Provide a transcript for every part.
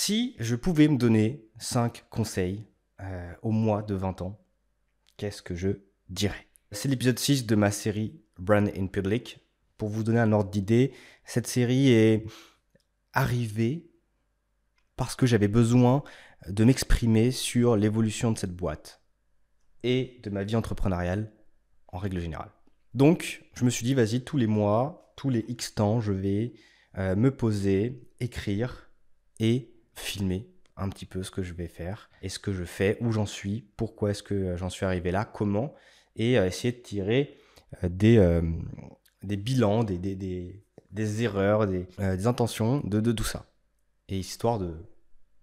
Si je pouvais me donner 5 conseils au mois de 20 ans, qu'est-ce que je dirais? C'est l'épisode 6 de ma série Brand in Public. Pour vous donner un ordre d'idée, cette série est arrivée parce que j'avais besoin de m'exprimer sur l'évolution de cette boîte et de ma vie entrepreneuriale en règle générale. Donc, je me suis dit, vas-y, tous les mois, tous les X temps, je vais me poser, écrire et filmer un petit peu ce que je vais faire et ce que je fais, où j'en suis, pourquoi est-ce que j'en suis arrivé là, comment, et essayer de tirer des bilans, des erreurs, des intentions de tout ça. Et histoire de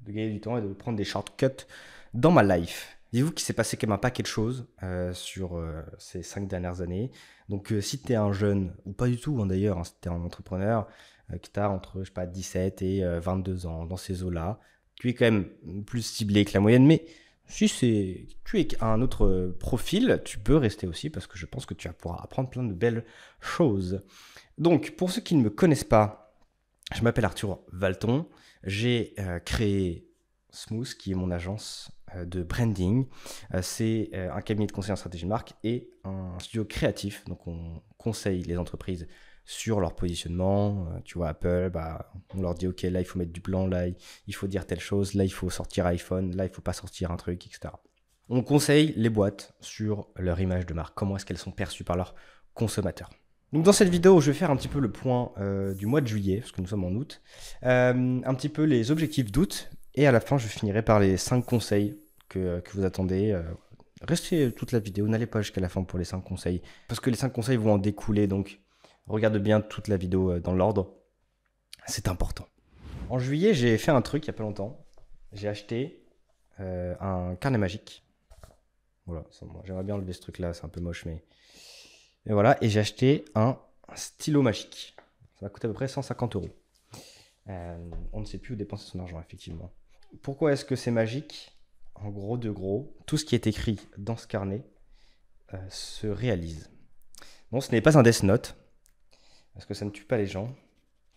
gagner du temps et de prendre des shortcuts dans ma life. Dites-vous qu'il s'est passé quand même un paquet de choses sur ces 5 dernières années. Donc si tu es un jeune, ou pas du tout hein, d'ailleurs, si tu es un entrepreneur, qui tu as entre je sais pas, 17 et 22 ans, dans ces eaux-là, tu es quand même plus ciblé que la moyenne, mais si tu es un autre profil, tu peux rester aussi parce que je pense que tu vas pouvoir apprendre plein de belles choses. Donc pour ceux qui ne me connaissent pas, je m'appelle Arthur Valton, j'ai créé Smooth, qui est mon agence de branding. C'est un cabinet de conseil en stratégie de marque et un studio créatif. Donc, on conseille les entreprises sur leur positionnement. Tu vois, Apple, on leur dit, OK, là, il faut mettre du blanc, là, il faut dire telle chose, là, il faut sortir iPhone, là, il ne faut pas sortir un truc, etc. On conseille les boîtes sur leur image de marque, comment est-ce qu'elles sont perçues par leurs consommateurs. Donc dans cette vidéo, je vais faire un petit peu le point du mois de juillet, parce que nous sommes en août, un petit peu les objectifs d'août, et à la fin, je finirai par les 5 conseils que vous attendez. Restez toute la vidéo, n'allez pas jusqu'à la fin pour les 5 conseils, parce que les 5 conseils vont en découler, donc regarde bien toute la vidéo dans l'ordre, c'est important. En juillet, j'ai fait un truc il n'y a pas longtemps, j'ai acheté un carnet magique. Voilà, j'aimerais bien enlever ce truc-là, c'est un peu moche, mais... Et voilà, et j'ai acheté un stylo magique. Ça m'a coûté à peu près 150 €. On ne sait plus où dépenser son argent, effectivement. Pourquoi est-ce que c'est magique? En gros de gros, tout ce qui est écrit dans ce carnet se réalise. Bon, ce n'est pas un Death Note, parce que ça ne tue pas les gens.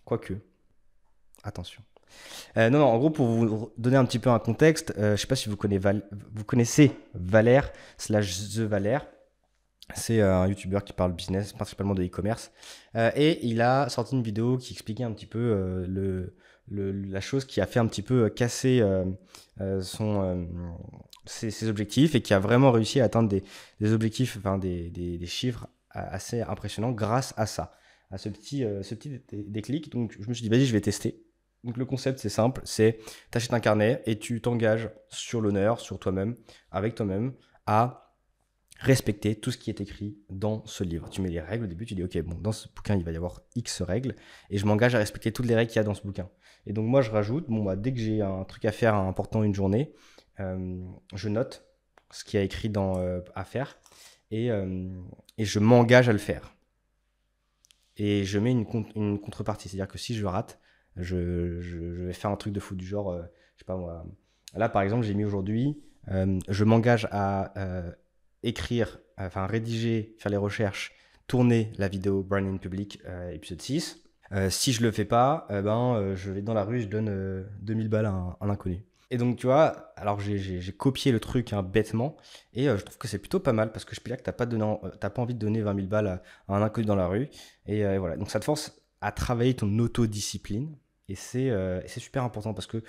Quoique, attention. Non, en gros, pour vous donner un petit peu un contexte, je ne sais pas si vous connaissez Valère / The Valère. C'est un youtubeur qui parle business, principalement de e-commerce. Et il a sorti une vidéo qui expliquait un petit peu la chose qui a fait un petit peu casser ses objectifs et qui a vraiment réussi à atteindre des objectifs, enfin des chiffres assez impressionnants grâce à ça, à ce petit déclic. Donc je me suis dit, vas-y, je vais tester. Donc le concept, c'est simple, c'est tu achètes un carnet et tu t'engages sur l'honneur, sur toi-même, avec toi-même, à respecter tout ce qui est écrit dans ce livre. Tu mets les règles au début, tu dis ok, bon, dans ce bouquin, il va y avoir X règles et je m'engage à respecter toutes les règles qu'il y a dans ce bouquin. Et donc moi, je rajoute, dès que j'ai un truc à faire important une journée, je note ce qu'il y a écrit à faire et je m'engage à le faire. Et je mets une contrepartie, c'est-à-dire que si je rate, je vais faire un truc de fou du genre, je sais pas moi, là par exemple, j'ai mis aujourd'hui, je m'engage à rédiger, faire les recherches, tourner la vidéo Brand in Public, épisode 6. Si je le fais pas, je vais dans la rue, je donne 2000 balles à un inconnu. Et donc, tu vois, alors j'ai copié le truc bêtement, et je trouve que c'est plutôt pas mal, parce que je peux dire que t'as pas envie de donner 20 000 balles à un inconnu dans la rue. Et voilà, donc ça te force à travailler ton autodiscipline, et c'est super important, parce que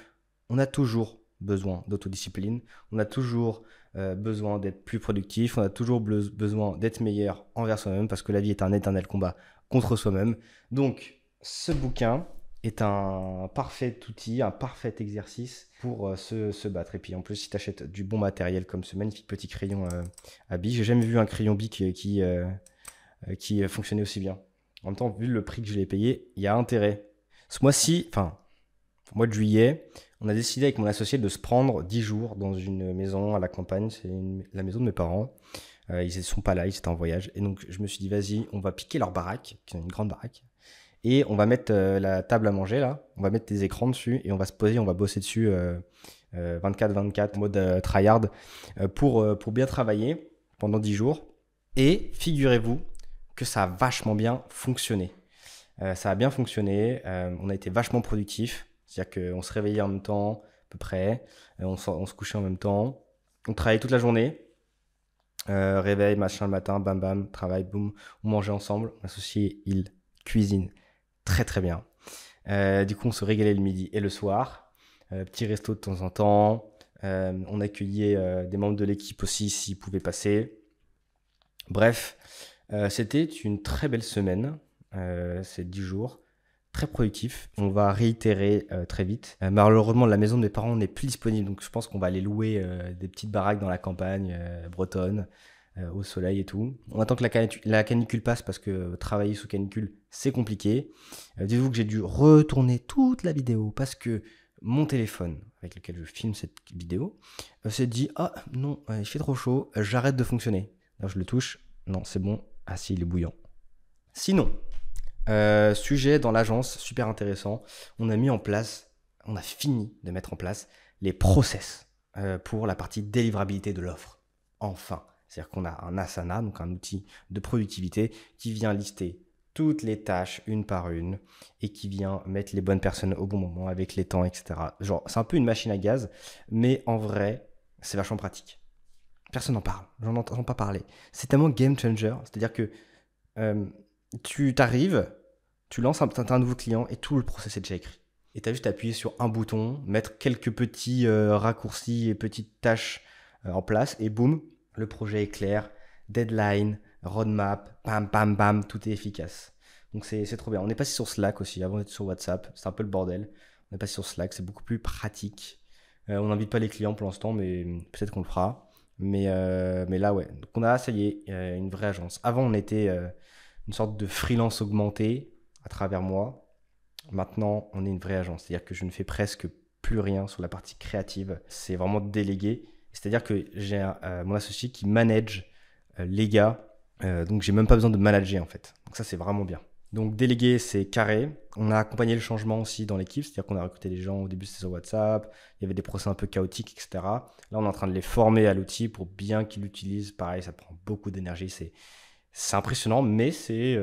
on a toujours besoin d'autodiscipline, on a toujours besoin d'être plus productif, on a toujours besoin d'être meilleur envers soi-même parce que la vie est un éternel combat contre soi-même. Donc, ce bouquin est un parfait outil, un parfait exercice pour se battre. Et puis en plus, si tu achètes du bon matériel comme ce magnifique petit crayon à billes, j'ai jamais vu un crayon Bic qui fonctionnait aussi bien. En même temps, vu le prix que je l'ai payé, il y a intérêt. Ce mois-ci, au mois de juillet, on a décidé avec mon associé de se prendre 10 jours dans une maison à la campagne. C'est la maison de mes parents. Ils ne sont pas là, ils étaient en voyage. Et donc, je me suis dit, vas-y, on va piquer leur baraque, qui est une grande baraque. Et on va mettre la table à manger, là. On va mettre des écrans dessus et on va se poser, on va bosser dessus 24/24, en mode tryhard, pour bien travailler pendant 10 jours. Et figurez-vous que ça a vachement bien fonctionné. Ça a bien fonctionné. On a été vachement productifs. C'est-à-dire qu'on se réveillait en même temps, à peu près, on se couchait en même temps. On travaillait toute la journée. Réveil, machin le matin, bam bam, travail, boum. On mangeait ensemble. Mon associé, il cuisine très très bien. Du coup, on se régalait le midi et le soir. Petit resto de temps en temps. On accueillait des membres de l'équipe aussi s'ils pouvaient passer. Bref, c'était une très belle semaine. C'est 10 jours. Très productif. On va réitérer très vite. Malheureusement, la maison de mes parents n'est plus disponible. Donc, je pense qu'on va aller louer des petites baraques dans la campagne bretonne, au soleil et tout. On attend que la canicule passe parce que travailler sous canicule, c'est compliqué. Dites-vous que j'ai dû retourner toute la vidéo parce que mon téléphone avec lequel je filme cette vidéo s'est dit « Ah non, il fait trop chaud, j'arrête de fonctionner. » Alors je le touche, non c'est bon, ah si il est bouillant. Sinon, sujet dans l'agence, super intéressant, on a fini de mettre en place les process pour la partie délivrabilité de l'offre. Enfin, c'est-à-dire qu'on a un Asana, donc un outil de productivité qui vient lister toutes les tâches une par une et qui vient mettre les bonnes personnes au bon moment avec les temps, etc. Genre, c'est un peu une machine à gaz, mais en vrai, c'est vachement pratique. Personne n'en parle, j'en entends pas parler. C'est tellement game changer, c'est-à-dire que tu t'arrives, tu lances un nouveau client et tout le process est déjà écrit. Et tu as juste à appuyer sur un bouton, mettre quelques petits raccourcis et petites tâches en place et boum, le projet est clair, deadline, roadmap, bam, bam, bam, tout est efficace. Donc c'est trop bien. On est passé sur Slack aussi, avant d'être sur WhatsApp, c'est un peu le bordel. On est passé sur Slack, c'est beaucoup plus pratique. On n'invite pas les clients pour l'instant, mais peut-être qu'on le fera. Mais là, ouais. Donc on a, ça y est, une vraie agence. Avant, on était une sorte de freelance augmenté à travers moi. Maintenant, on est une vraie agence. C'est-à-dire que je ne fais presque plus rien sur la partie créative. C'est vraiment délégué. C'est-à-dire que j'ai mon associé qui manage les gars. Donc, j'ai même pas besoin de manager en fait. Donc, ça, c'est vraiment bien. Donc, délégué, c'est carré. On a accompagné le changement aussi dans l'équipe. C'est-à-dire qu'on a recruté des gens. Au début, c'était sur WhatsApp. Il y avait des process un peu chaotiques, etc. Là, on est en train de les former à l'outil pour bien qu'ils l'utilisent. Pareil, ça prend beaucoup d'énergie. C'est impressionnant, mais c'est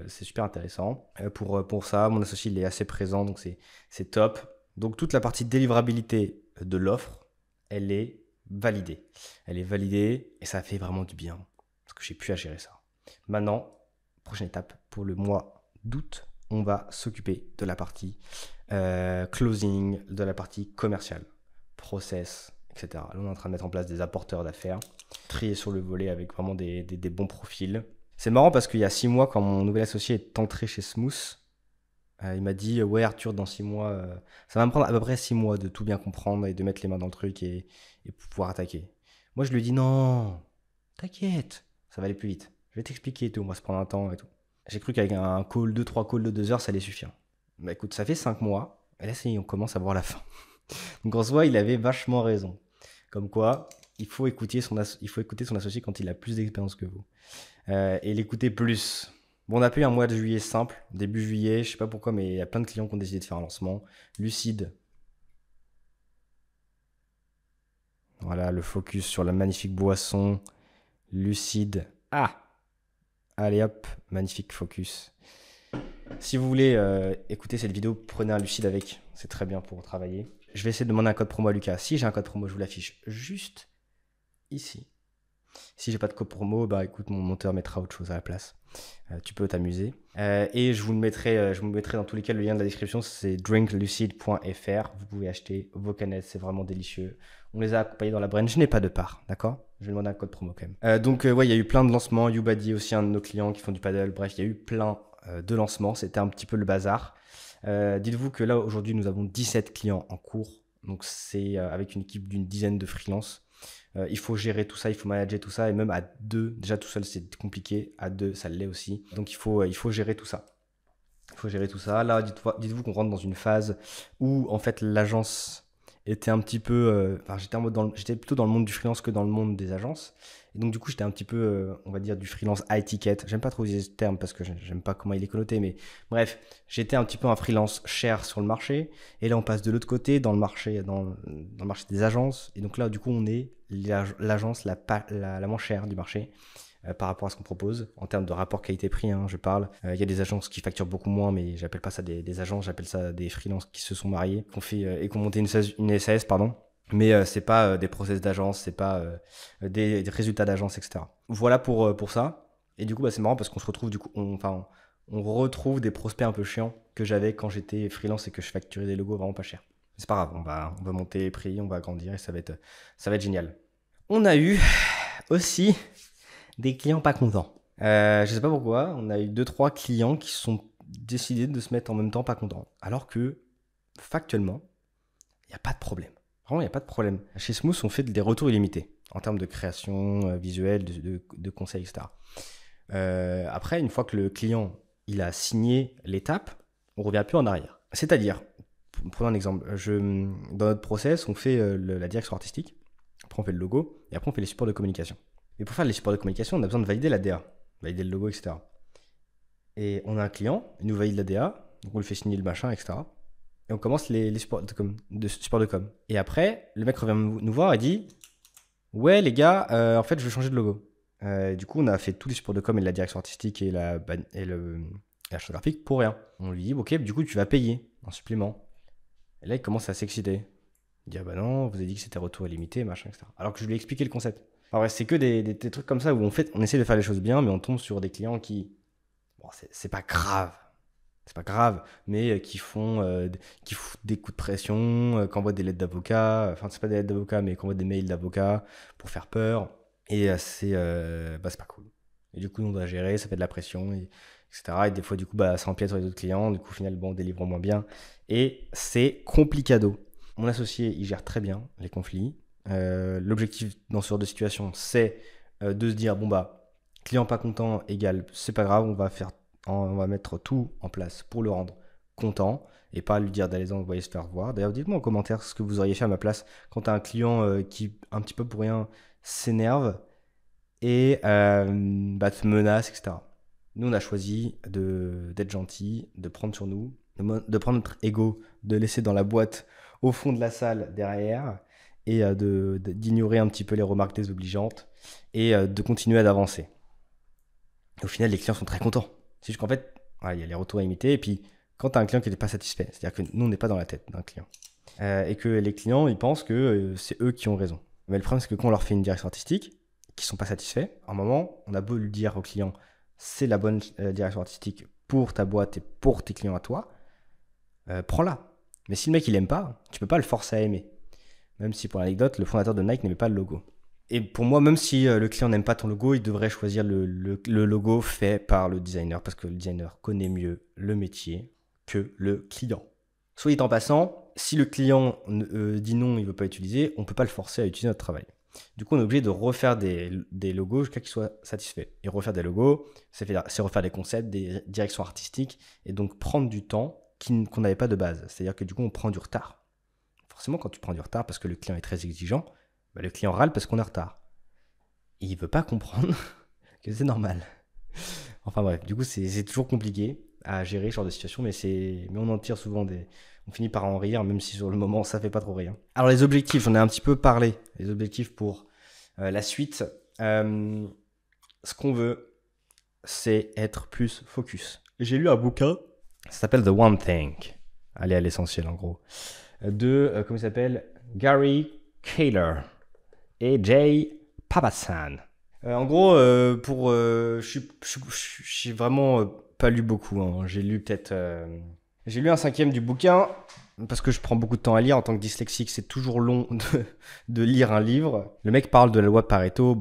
super intéressant. Pour ça, mon associé il est assez présent, donc c'est top. Donc toute la partie délivrabilité de l'offre, elle est validée. Elle est validée et ça fait vraiment du bien parce que j'ai pu à gérer ça. Maintenant, prochaine étape, pour le mois d'août, on va s'occuper de la partie closing, de la partie commerciale, process, etc. Là, on est en train de mettre en place des apporteurs d'affaires, trier sur le volet avec vraiment des bons profils. C'est marrant parce qu'il y a 6 mois, quand mon nouvel associé est entré chez Smooth, il m'a dit « Ouais Arthur, dans 6 mois, ça va me prendre à peu près 6 mois de tout bien comprendre et de mettre les mains dans le truc et pouvoir attaquer. » Moi, je lui ai dit « Non, t'inquiète, ça va aller plus vite. Je vais t'expliquer et tout, on va se prendre un temps et tout. » J'ai cru qu'avec un call, 2-3 calls de 2 heures, ça allait suffire. Bah écoute, ça fait 5 mois, et là, on commence à voir la fin. Donc en soi, il avait vachement raison. Comme quoi, il faut écouter son associé quand il a plus d'expérience que vous. Et l'écouter plus. Bon, on a pu un mois de juillet simple, début juillet, je sais pas pourquoi, mais il y a plein de clients qui ont décidé de faire un lancement. Lucide. Voilà, le focus sur la magnifique boisson. Lucide. Ah! Allez hop, magnifique focus. Si vous voulez écouter cette vidéo, prenez un Lucide avec. C'est très bien pour travailler. Je vais essayer de demander un code promo à Lucas. Si j'ai un code promo, je vous l'affiche juste ici. Si j'ai pas de code promo, bah écoute, mon monteur mettra autre chose à la place. Tu peux t'amuser. Et je vous le mettrai dans tous les cas, le lien de la description, c'est drinklucide.fr. Vous pouvez acheter vos canettes, c'est vraiment délicieux. On les a accompagnés dans la brand. Je n'ai pas de part, d'accord? Je vais demander un code promo quand même. Donc ouais, il y a eu plein de lancements. YouBuddy aussi, un de nos clients qui font du paddle. Bref, il y a eu plein de lancements. C'était un petit peu le bazar. Dites-vous que là, aujourd'hui, nous avons 17 clients en cours. Donc c'est avec une équipe d'une dizaine de freelances. Il faut gérer tout ça, il faut manager tout ça, et même à 2, déjà tout seul c'est compliqué, à 2 ça l'est aussi. Donc il faut gérer tout ça. Il faut gérer tout ça. Là, dites-vous qu'on rentre dans une phase où en fait l'agence était un petit peu... j'étais plutôt dans le monde du freelance que dans le monde des agences. Et donc du coup j'étais un petit peu, on va dire, du freelance high ticket. J'aime pas trop utiliser ce terme parce que j'aime pas comment il est connoté, mais bref, j'étais un petit peu un freelance cher sur le marché. Et là on passe de l'autre côté dans le marché des agences. Et donc là du coup on est l'agence la moins chère du marché. par rapport à ce qu'on propose. En termes de rapport qualité-prix, hein, je parle. Il y a des agences qui facturent beaucoup moins, mais j'appelle pas ça des agences, j'appelle ça des freelances qui se sont mariés, qui ont fait et qui ont monté une SAS, pardon. Mais c'est pas des process d'agence, c'est pas des résultats d'agence, etc. Voilà pour ça. Et du coup, c'est marrant parce qu'on se retrouve, du coup, on retrouve des prospects un peu chiants que j'avais quand j'étais freelance et que je facturais des logos vraiment pas chers. C'est pas grave, on va monter les prix, on va grandir et ça va être génial. On a eu aussi des clients pas contents. Je sais pas pourquoi, on a eu 2-3 clients qui sont décidés de se mettre en même temps pas contents. Alors que, factuellement, il n'y a pas de problème. Vraiment, il n'y a pas de problème. Chez Smooth, on fait des retours illimités en termes de création visuelle, de conseils, etc. Après, une fois que le client il a signé l'étape, on ne revient plus en arrière. C'est-à-dire, prenons un exemple, dans notre process, on fait la direction artistique, après on fait le logo, et après on fait les supports de communication. Mais pour faire les supports de communication, on a besoin de valider la DA, valider le logo, etc. Et on a un client, il nous valide la DA, donc on lui fait signer le machin, etc. Et on commence les supports de com. Et après, le mec revient nous voir et dit « Ouais les gars, en fait je veux changer de logo ». Du coup, on a fait tous les supports de com et la direction artistique et la charte graphique pour rien. On lui dit, ok, du coup, tu vas payer en supplément. Et là, il commence à s'exciter. Il dit, ah bah non, vous avez dit que c'était retour illimité, machin, etc. Alors que je lui ai expliqué le concept. Alors, ouais, c'est que des trucs comme ça où on essaie de faire les choses bien, mais on tombe sur des clients qui, bon, c'est pas grave. C'est pas grave, mais qui foutent des coups de pression, qui envoient des lettres d'avocat, enfin, c'est pas des lettres d'avocat, mais qui envoient des mails d'avocat pour faire peur. Et c'est pas cool. Et du coup, on doit gérer, ça fait de la pression, etc. Et des fois, du coup, ça empiète sur les autres clients. Du coup, au final, on délivre moins bien. Et c'est complicado. Mon associé, il gère très bien les conflits. L'objectif dans ce genre de situation, c'est de se dire, client pas content égale, c'est pas grave, on va mettre tout en place pour le rendre content et pas lui dire d'aller envoyer se faire voir. D'ailleurs, dites-moi en commentaire ce que vous auriez fait à ma place quand tu as un client qui, un petit peu pour rien, s'énerve et te menace, etc. Nous, on a choisi d'être gentil, de prendre sur nous, de prendre notre ego, de laisser dans la boîte au fond de la salle derrière et d'ignorer un petit peu les remarques désobligeantes et de continuer à avancer. Au final, les clients sont très contents. C'est juste qu'en fait, il y a les retours à imiter et puis quand tu as un client qui n'est pas satisfait, c'est-à-dire que nous, on n'est pas dans la tête d'un client et que les clients, ils pensent que c'est eux qui ont raison. Mais le problème, c'est que quand on leur fait une direction artistique, qui ne sont pas satisfaits, à un moment, on a beau lui dire au client, c'est la bonne direction artistique pour ta boîte et pour tes clients à toi, prends-la. Mais si le mec, il n'aime pas, tu ne peux pas le forcer à aimer. Même si, pour l'anecdote, le fondateur de Nike n'aimait pas le logo. Et pour moi, même si le client n'aime pas ton logo, il devrait choisir le logo fait par le designer, parce que le designer connaît mieux le métier que le client. Soit en passant, si le client dit non, il ne veut pas utiliser, on ne peut pas le forcer à utiliser notre travail. Du coup, on est obligé de refaire des logos jusqu'à qu'ils soient satisfaits. Et refaire des logos, c'est refaire des concepts, des directions artistiques, et donc prendre du temps qu'on n'avait pas de base. C'est-à-dire que du coup, on prend du retard. Forcément, quand tu prends du retard parce que le client est très exigeant, le client râle parce qu'on est en retard. Et il ne veut pas comprendre que c'est normal. Enfin bref, du coup, c'est toujours compliqué à gérer ce genre de situation, mais on en tire souvent on finit par en rire, même si sur le moment, ça fait pas trop rire. Alors les objectifs, j'en ai un petit peu parlé. Les objectifs pour la suite. Ce qu'on veut, c'est être plus focus. J'ai lu un bouquin, ça s'appelle The One Thing. Aller à l'essentiel, en gros. Comment il s'appelle, Gary Keller et Jay Papasan. En gros, j'ai vraiment pas lu beaucoup. Hein. J'ai lu un cinquième du bouquin parce que je prends beaucoup de temps à lire. En tant que dyslexique, c'est toujours long de lire un livre. Le mec parle de la loi de Pareto,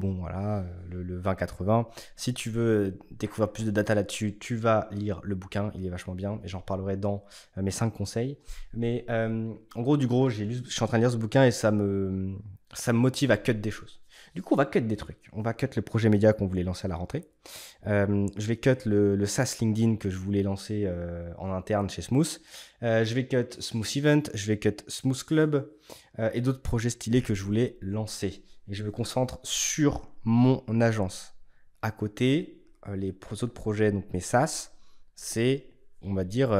le 20-80. Si tu veux découvrir plus de data là-dessus, tu vas lire le bouquin, il est vachement bien et j'en reparlerai dans mes 5 conseils. Mais en gros, je suis en train de lire ce bouquin et ça me motive à cut des choses. Du coup, on va cut des trucs. On va cut le projet média qu'on voulait lancer à la rentrée. Je vais cut le SaaS LinkedIn que je voulais lancer en interne chez Smooth. Je vais cut Smooth Event. Je vais cut Smooth Club et d'autres projets stylés que je voulais lancer. Et je me concentre sur mon agence. À côté, les autres projets, donc mes SaaS, c'est, on va dire,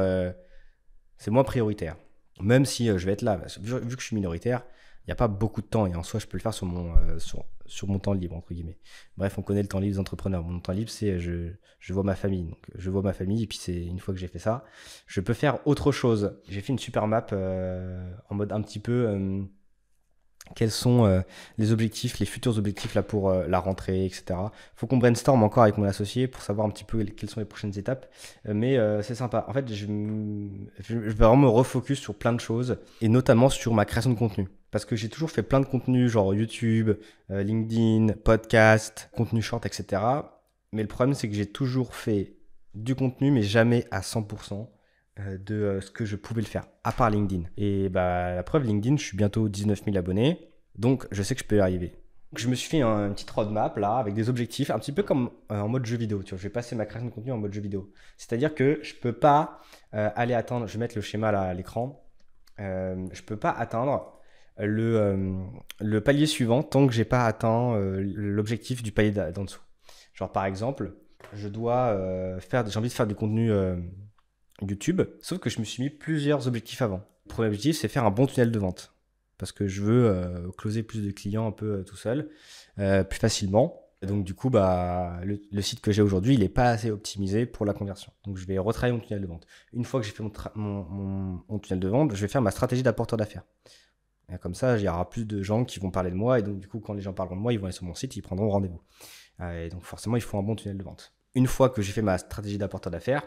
c'est moins prioritaire. Même si je vais être là, vu que je suis minoritaire, Il n'y a pas beaucoup de temps et en soi, je peux le faire sur mon temps libre, entre guillemets. Bref, on connaît le temps libre des entrepreneurs. Mon temps libre, c'est je vois ma famille. Donc, je vois ma famille et puis c'est une fois que j'ai fait ça, je peux faire autre chose. J'ai fait une super map en mode un petit peu quels sont les objectifs, les futurs objectifs là pour la rentrée, etc. Faut qu'on brainstorm encore avec mon associé pour savoir un petit peu quelles sont les prochaines étapes. Mais c'est sympa. En fait, je vais vraiment me refocus sur plein de choses et notamment sur ma création de contenu. Parce que j'ai toujours fait plein de contenus genre YouTube, LinkedIn, podcast, contenu short, etc. Mais le problème, c'est que j'ai toujours fait du contenu, mais jamais à 100% de ce que je pouvais le faire, à part LinkedIn. Et bah, la preuve, LinkedIn, je suis bientôt 19 000 abonnés, donc je sais que je peux y arriver. Donc, je me suis fait une petite roadmap là, avec des objectifs, un petit peu comme en mode jeu vidéo. Tu vois, je vais passer ma création de contenu en mode jeu vidéo. C'est-à-dire que je peux pas aller atteindre, je vais mettre le schéma là à l'écran, je peux pas atteindre le palier suivant tant que j'ai pas atteint l'objectif du palier d'en dessous. Genre par exemple, j'ai envie de faire du contenu YouTube, sauf que je me suis mis plusieurs objectifs avant. Le premier objectif, c'est faire un bon tunnel de vente. Parce que je veux closer plus de clients un peu tout seul, plus facilement. Et donc du coup, bah, le site que j'ai aujourd'hui, il n'est pas assez optimisé pour la conversion. Donc je vais retravailler mon tunnel de vente. Une fois que j'ai fait mon tunnel de vente, je vais faire ma stratégie d'apporteur d'affaires. Et comme ça, il y aura plus de gens qui vont parler de moi. Et donc du coup, quand les gens parleront de moi, ils vont aller sur mon site, ils prendront rendez-vous. Et donc forcément, il faut un bon tunnel de vente. Une fois que j'ai fait ma stratégie d'apporteur d'affaires,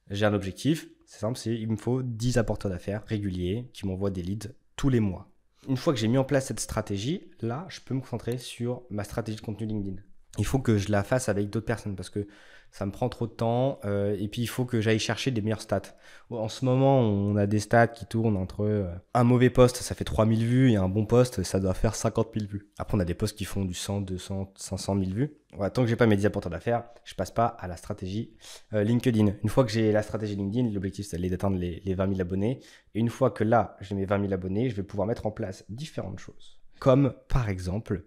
j'ai un objectif, c'est simple, il me faut 10 apporteurs d'affaires réguliers qui m'envoient des leads tous les mois. Une fois que j'ai mis en place cette stratégie, là, je peux me concentrer sur ma stratégie de contenu LinkedIn. Il faut que je la fasse avec d'autres personnes parce que ça me prend trop de temps et puis il faut que j'aille chercher des meilleures stats. En ce moment, on a des stats qui tournent entre un mauvais post, ça fait 3000 vues et un bon post, ça doit faire 50 000 vues. Après, on a des posts qui font du 100, 200, 500 000 vues. Voilà, tant que j'ai pas mes 10 apporteurs d'affaires, je passe pas à la stratégie LinkedIn. Une fois que j'ai la stratégie LinkedIn, l'objectif c'est d'atteindre les 20 000 abonnés. Et une fois que là, j'ai mes 20 000 abonnés, je vais pouvoir mettre en place différentes choses. Comme par exemple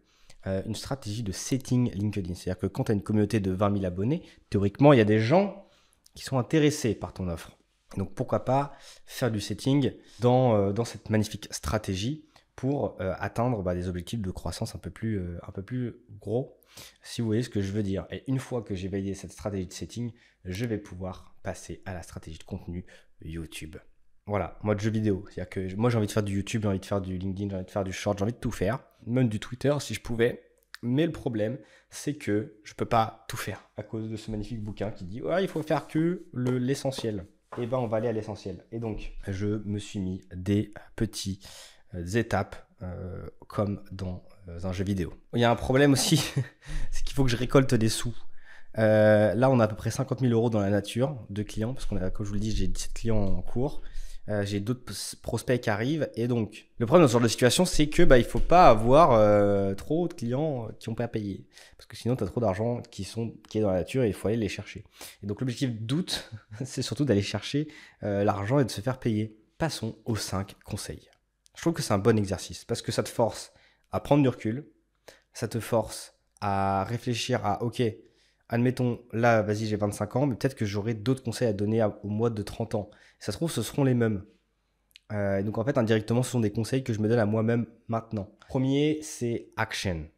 une stratégie de setting LinkedIn. C'est-à-dire que quand tu as une communauté de 20 000 abonnés, théoriquement, il y a des gens qui sont intéressés par ton offre. Donc pourquoi pas faire du setting dans cette magnifique stratégie pour atteindre des objectifs de croissance un peu plus gros, si vous voyez ce que je veux dire. Et une fois que j'ai validé cette stratégie de setting, je vais pouvoir passer à la stratégie de contenu YouTube. Voilà, mode jeu vidéo. C'est-à-dire que moi j'ai envie de faire du YouTube, j'ai envie de faire du LinkedIn, j'ai envie de faire du short, j'ai envie de tout faire. Même du Twitter si je pouvais. Mais le problème, c'est que je peux pas tout faire à cause de ce magnifique bouquin qui dit ouais, il faut faire que l'essentiel. Et ben on va aller à l'essentiel. Et donc je me suis mis des petites étapes comme dans un jeu vidéo. Il y a un problème aussi, c'est qu'il faut que je récolte des sous. Là on a à peu près 50 000 euros dans la nature de clients, parce qu'on a, comme je vous le dis, j'ai 17 clients en cours. J'ai d'autres prospects qui arrivent et donc le problème dans ce genre de situation c'est que il faut pas avoir trop de clients qui n'ont pas payé parce que sinon tu as trop d'argent qui est dans la nature et il faut aller les chercher. Et donc l'objectif d'août c'est surtout d'aller chercher l'argent et de se faire payer. Passons aux 5 conseils. Je trouve que c'est un bon exercice parce que ça te force à prendre du recul, ça te force à réfléchir à ok, admettons, là, vas-y, j'ai 25 ans, mais peut-être que j'aurai d'autres conseils à donner au mois de 30 ans. Ça se trouve, ce seront les mêmes. Donc, en fait, indirectement, ce sont des conseils que je me donne à moi-même maintenant. Premier, c'est action.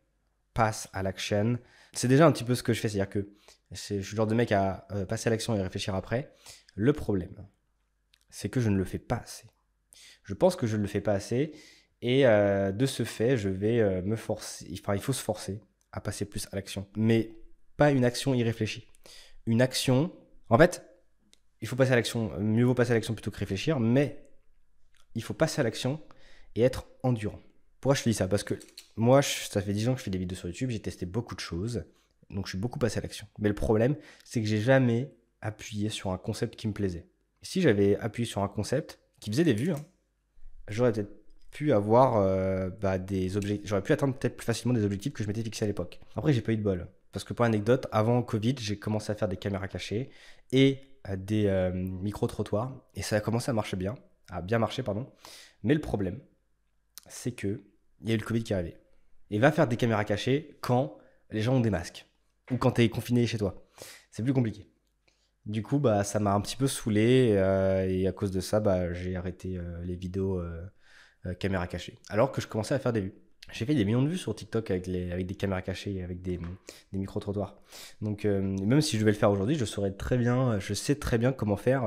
Passe à l'action. C'est déjà un petit peu ce que je fais. C'est-à-dire que je suis le genre de mec à passer à l'action et réfléchir après. Le problème, c'est que je ne le fais pas assez. Je pense que je ne le fais pas assez. Et de ce fait, je vais me forcer. Enfin, il faut se forcer à passer plus à l'action. Mais pas une action irréfléchie. Une action, en fait, il faut passer à l'action, mieux vaut passer à l'action plutôt que réfléchir, mais il faut passer à l'action et être endurant. Pourquoi je te dis ça? Parce que moi, ça fait 10 ans que je fais des vidéos sur YouTube, j'ai testé beaucoup de choses, donc je suis beaucoup passé à l'action. Mais le problème, c'est que j'ai jamais appuyé sur un concept qui me plaisait. Et si j'avais appuyé sur un concept qui faisait des vues, j'aurais peut-être pu avoir des objectifs, j'aurais pu atteindre peut-être plus facilement des objectifs que je m'étais fixé à l'époque. Après, j'ai pas eu de bol. Parce que pour anecdote, avant Covid, j'ai commencé à faire des caméras cachées et des micro-trottoirs. Et ça a commencé à bien marcher, pardon. Mais le problème, c'est que il y a eu le Covid qui est arrivé. Et va faire des caméras cachées quand les gens ont des masques. Ou quand tu es confiné chez toi. C'est plus compliqué. Du coup, ça m'a un petit peu saoulé. Et à cause de ça, j'ai arrêté les vidéos caméra cachée. Alors que je commençais à faire des vues. J'ai fait des millions de vues sur TikTok avec des caméras cachées, avec des micro-trottoirs. Donc, même si je devais le faire aujourd'hui, je sais très bien comment faire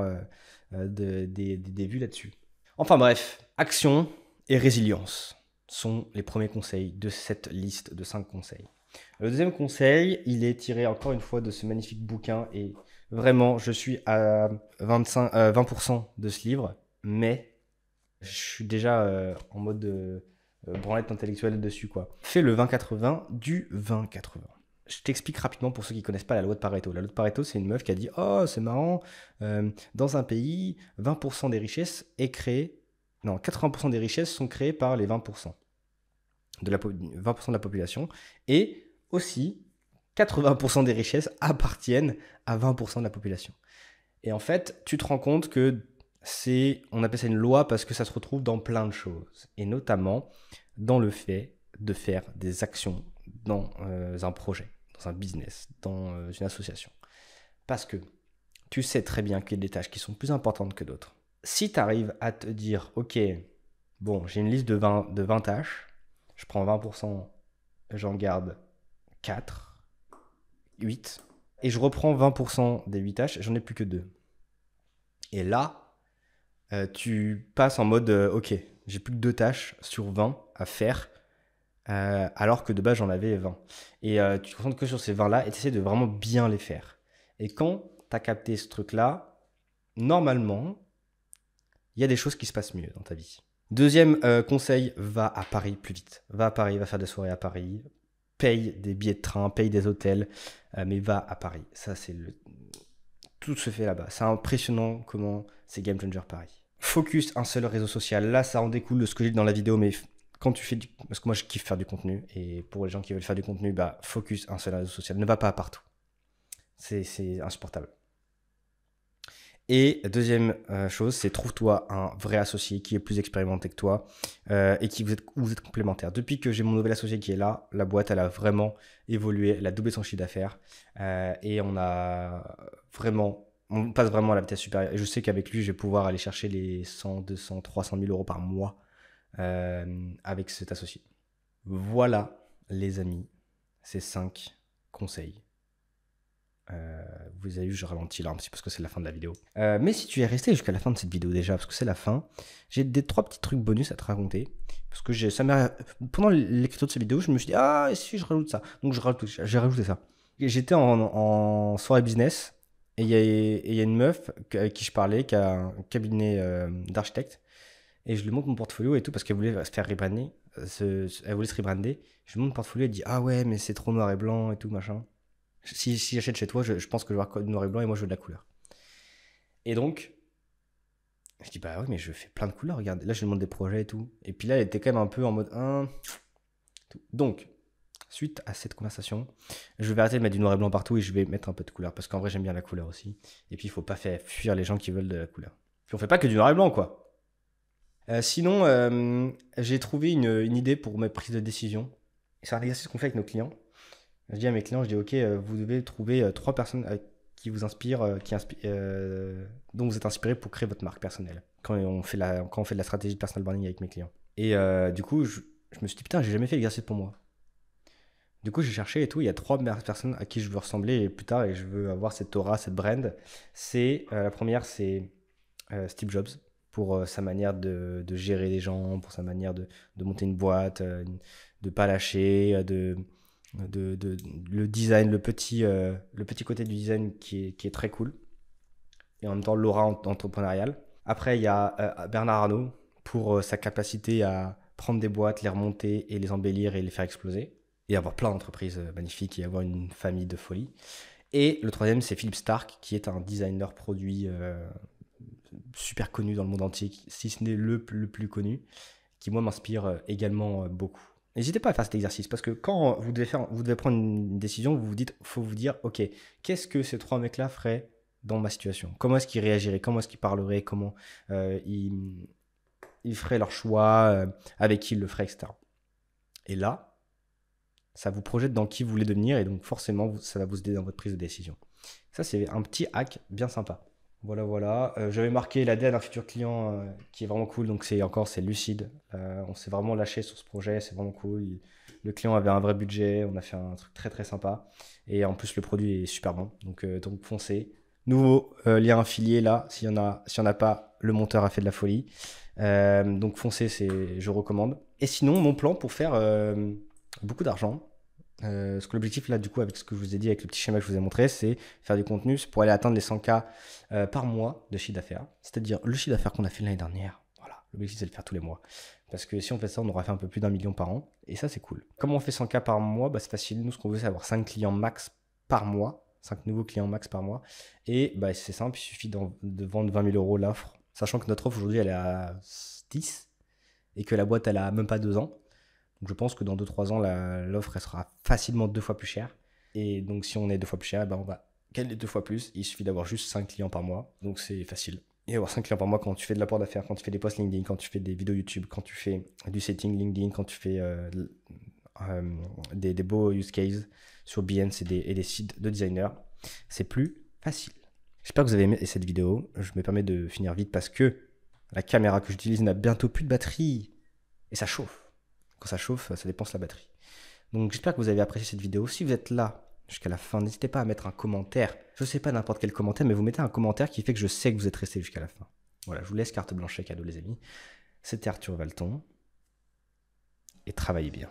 des vues là-dessus. Enfin bref, action et résilience sont les premiers conseils de cette liste de 5 conseils. Le deuxième conseil, il est tiré encore une fois de ce magnifique bouquin et vraiment, je suis à 20% de ce livre, mais je suis déjà en mode branlette intellectuelle dessus, quoi. Fais le 20-80 du 20-80. Je t'explique rapidement pour ceux qui ne connaissent pas la loi de Pareto. La loi de Pareto, c'est une meuf qui a dit « Oh, c'est marrant, dans un pays, 20% des richesses est créée... Non, 80% des richesses sont créées par les 20% de la population. Et aussi, 80% des richesses appartiennent à 20% de la population. » Et en fait, tu te rends compte que on appelle ça une loi parce que ça se retrouve dans plein de choses. Et notamment dans le fait de faire des actions dans un projet, dans un business, dans une association. Parce que tu sais très bien qu'il y a des tâches qui sont plus importantes que d'autres. Si tu arrives à te dire, ok, bon, j'ai une liste de 20 tâches, je prends 20%, j'en garde 4, 8, et je reprends 20% des 8 tâches, j'en ai plus que 2. Et là, tu passes en mode, ok, j'ai plus que 2 tâches sur 20 à faire, alors que de base j'en avais 20. Et tu te concentres que sur ces 20-là et tu essaies de vraiment bien les faire. Et quand tu as capté ce truc-là, normalement, il y a des choses qui se passent mieux dans ta vie. Deuxième conseil, va à Paris plus vite. Va à Paris, va faire des soirées à Paris, paye des billets de train, paye des hôtels, mais va à Paris. Ça, tout se fait là-bas. C'est impressionnant comment c'est game changer Paris. Focus un seul réseau social. Là, ça en découle de ce que j'ai dit dans la vidéo, mais quand tu fais parce que moi, je kiffe faire du contenu, et pour les gens qui veulent faire du contenu, bah, focus un seul réseau social. Ne va pas partout. C'est insupportable. Et deuxième chose, c'est trouve-toi un vrai associé qui est plus expérimenté que toi et vous êtes complémentaires. Depuis que j'ai mon nouvel associé qui est là, la boîte, elle a vraiment évolué, elle a doublé son chiffre d'affaires et on passe vraiment à la vitesse supérieure. Et je sais qu'avec lui, je vais pouvoir aller chercher les 100, 200, 300 000 euros par mois avec cet associé. Voilà, les amis, ces 5 conseils. Vous avez vu, je ralentis là un petit peu parce que c'est la fin de la vidéo. Mais si tu es resté jusqu'à la fin de cette vidéo déjà, parce que c'est la fin, j'ai 3 petits trucs bonus à te raconter. Parce que pendant l'écriture de cette vidéo, je me suis dit, ah, et si je rajoute ça. Donc j'ai rajouté ça. J'étais en soirée business et il y a une meuf avec qui je parlais, qui a un cabinet d'architecte. Et je lui montre mon portfolio et tout parce qu'elle voulait se faire rebrander. Elle voulait se rebrander. Je lui montre mon portfolio, elle dit, ah ouais, mais c'est trop noir et blanc et tout, machin. Si j'achète chez toi, je pense que je vais avoir noir et blanc et moi je veux de la couleur. Et donc, je dis bah ouais, mais je fais plein de couleurs, regarde. Là, je lui demande des projets et tout. Et puis là, elle était quand même un peu en mode Donc, suite à cette conversation, je vais arrêter de mettre du noir et blanc partout et je vais mettre un peu de couleur parce qu'en vrai, j'aime bien la couleur aussi. Et puis, il faut pas faire fuir les gens qui veulent de la couleur. Puis, on fait pas que du noir et blanc, quoi. Sinon, j'ai trouvé une idée pour mes prises de décision. C'est un exercice qu'on fait avec nos clients. Je dis à mes clients, je dis ok, vous devez trouver 3 personnes qui vous inspirent, dont vous êtes inspiré pour créer votre marque personnelle. Quand on fait de la stratégie de personal branding avec mes clients. Et du coup, je me suis dit putain, j'ai jamais fait l'exercice pour moi. Du coup, j'ai cherché et tout. Il y a 3 personnes à qui je veux ressembler et plus tard et je veux avoir cette aura, cette brand. La première, c'est Steve Jobs pour sa manière de gérer les gens, pour sa manière de monter une boîte, de pas lâcher, le design, le petit côté du design qui est très cool. Et en même temps, l'aura entrepreneuriale. Après, il y a Bernard Arnault pour sa capacité à prendre des boîtes, les remonter et les embellir et les faire exploser. Et avoir plein d'entreprises magnifiques et avoir une famille de folie. Et le troisième, c'est Philippe Stark, qui est un designer produit super connu dans le monde entier, si ce n'est le plus connu, qui moi m'inspire également beaucoup. N'hésitez pas à faire cet exercice parce que quand vous devez prendre une décision, faut vous dire, ok, qu'est-ce que ces 3 mecs-là feraient dans ma situation? Comment est-ce qu'ils réagiraient? Comment est-ce qu'ils parleraient? Comment ils feraient leur choix? Avec qui ils le feraient, etc. Et là, ça vous projette dans qui vous voulez devenir et donc forcément, ça va vous aider dans votre prise de décision. Ça, c'est un petit hack bien sympa. Voilà, voilà. J'avais marqué l'AD d'un futur client qui est vraiment cool, donc c'est lucide. On s'est vraiment lâché sur ce projet, c'est vraiment cool. Le client avait un vrai budget, on a fait un truc très très sympa. Et en plus, le produit est super bon, donc foncez. Nouveau lien affilié là, s'il y en a pas, le monteur a fait de la folie. Donc foncez, je recommande. Et sinon, mon plan pour faire beaucoup d'argent, parce que l'objectif là, du coup, avec ce que je vous ai dit, avec le petit schéma que je vous ai montré, c'est faire du contenu pour aller atteindre les 100K par mois de chiffre d'affaires. C'est-à-dire le chiffre d'affaires qu'on a fait l'année dernière. Voilà, l'objectif c'est de le faire tous les mois. Parce que si on fait ça, on aura fait un peu plus d'1 million par an. Et ça, c'est cool. Comment on fait 100K par mois? Bah, c'est facile. Nous, ce qu'on veut, c'est avoir 5 clients max par mois. 5 nouveaux clients max par mois. Et bah, c'est simple, il suffit de vendre 20 000 euros l'offre. Sachant que notre offre aujourd'hui, elle est à 10 et que la boîte, elle a même pas 2 ans. Donc je pense que dans 2-3 ans, l'offre elle sera facilement 2 fois plus chère. Et donc si on est 2 fois plus cher, eh ben on va gagner 2 fois plus. Il suffit d'avoir juste 5 clients par mois. Donc c'est facile. Et avoir 5 clients par mois quand tu fais de l'apport d'affaires, quand tu fais des posts LinkedIn, quand tu fais des vidéos YouTube, quand tu fais du setting LinkedIn, quand tu fais des beaux use cases sur Behance et des sites de designers, c'est plus facile. J'espère que vous avez aimé cette vidéo. Je me permets de finir vite parce que la caméra que j'utilise n'a bientôt plus de batterie. Et ça chauffe. Quand ça chauffe, ça dépense la batterie. Donc j'espère que vous avez apprécié cette vidéo. Si vous êtes là jusqu'à la fin, n'hésitez pas à mettre un commentaire. Je ne sais pas n'importe quel commentaire, mais vous mettez un commentaire qui fait que je sais que vous êtes resté jusqu'à la fin. Voilà, je vous laisse carte blanche et cadeau les amis. C'était Arthur Valton. Et travaillez bien.